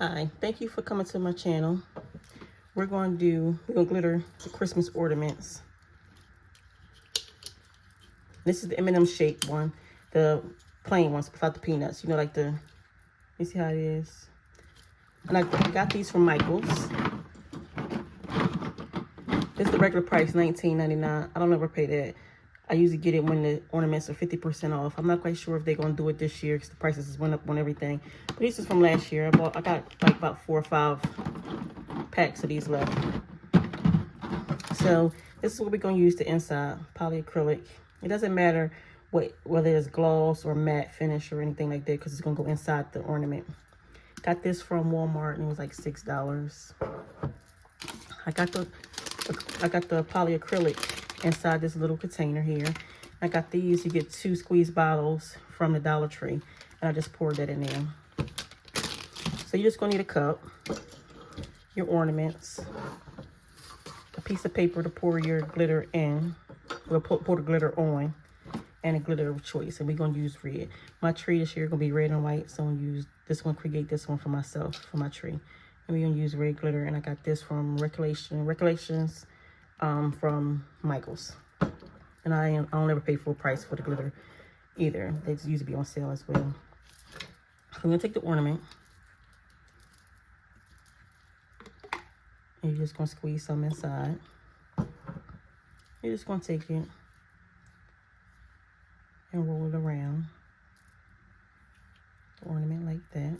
Hi, thank you for coming to my channel. We're going to glitter the Christmas ornaments. This is the M&M shaped one, the plain ones without the peanuts. You know, like the, you see how it is? And I got these from Michael's. This is the regular price, $19.99. I don't ever pay that. I usually get it when the ornaments are 50% off. I'm not quite sure if they're going to do it this year because the prices just went up on everything. But this is from last year. I got like about 4 or 5 packs of these left. So this is what we're going to use the inside, polyacrylic. It doesn't matter whether it's gloss or matte finish or anything like that because it's going to go inside the ornament. Got this from Walmart and it was like $6. I got the polyacrylic inside this little container here. I got these. You get 2 squeeze bottles from the Dollar Tree, and I just poured that in there. So you're just gonna need a cup, your ornaments, a piece of paper to pour your glitter in. We'll pour the glitter on, and a glitter of choice. And we're gonna use red. My tree this year gonna be red and white, so I'm gonna use this one. Create this one for myself for my tree. And we're gonna use red glitter, and I got this from Recollections from Michael's. And I don't ever pay full price for the glitter either. They usually be on sale as well. So I'm gonna take the ornament, and you're just gonna squeeze some inside. You're just gonna take it and roll it around the ornament like that.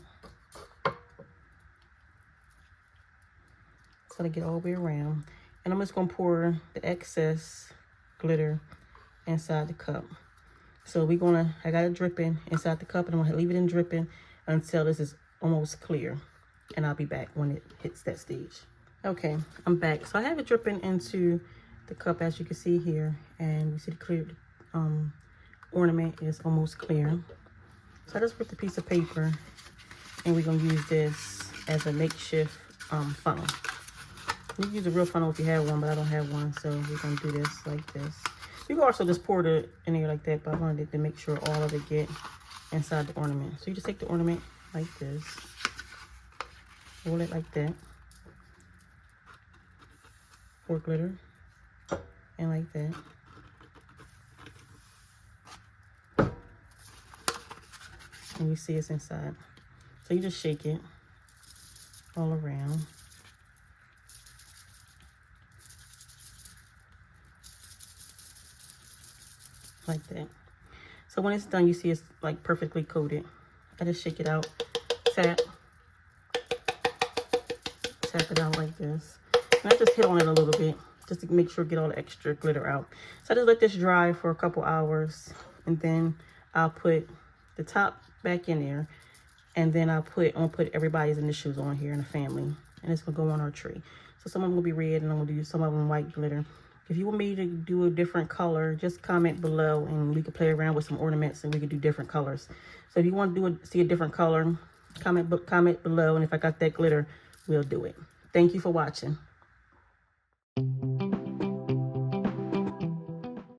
So to get all the way around. And I'm just gonna pour the excess glitter inside the cup. So I got it dripping inside the cup, and I'm gonna leave it in dripping until this is almost clear. And I'll be back when it hits that stage. Okay, I'm back. So I have it dripping into the cup, as you can see here, and you see the clear ornament is almost clear. So I just ripped a piece of paper, and we're gonna use this as a makeshift funnel. You can use a real funnel if you have one, but I don't have one, so we're gonna do this like this. You can also just pour it in there like that, but I wanted to make sure all of it get inside the ornament. So you just take the ornament like this, roll it like that, pour glitter, and like that. And you see it's inside. So you just shake it all around. Like that. So when it's done, you see it's like perfectly coated. I just shake it out, tap it out like this. And I just hit on it a little bit just to make sure get all the extra glitter out. So I just let this dry for a couple hours, and then I'll put the top back in there, and then I'll put everybody's initials on here in the family, and it's gonna go on our tree. So some of them will be red, and I'm gonna do some of them white glitter. If you want me to do a different color, just comment below, and we can play around with some ornaments, and we can do different colors. So if you want to see a different color, comment below, and if I got that glitter, we'll do it. Thank you for watching.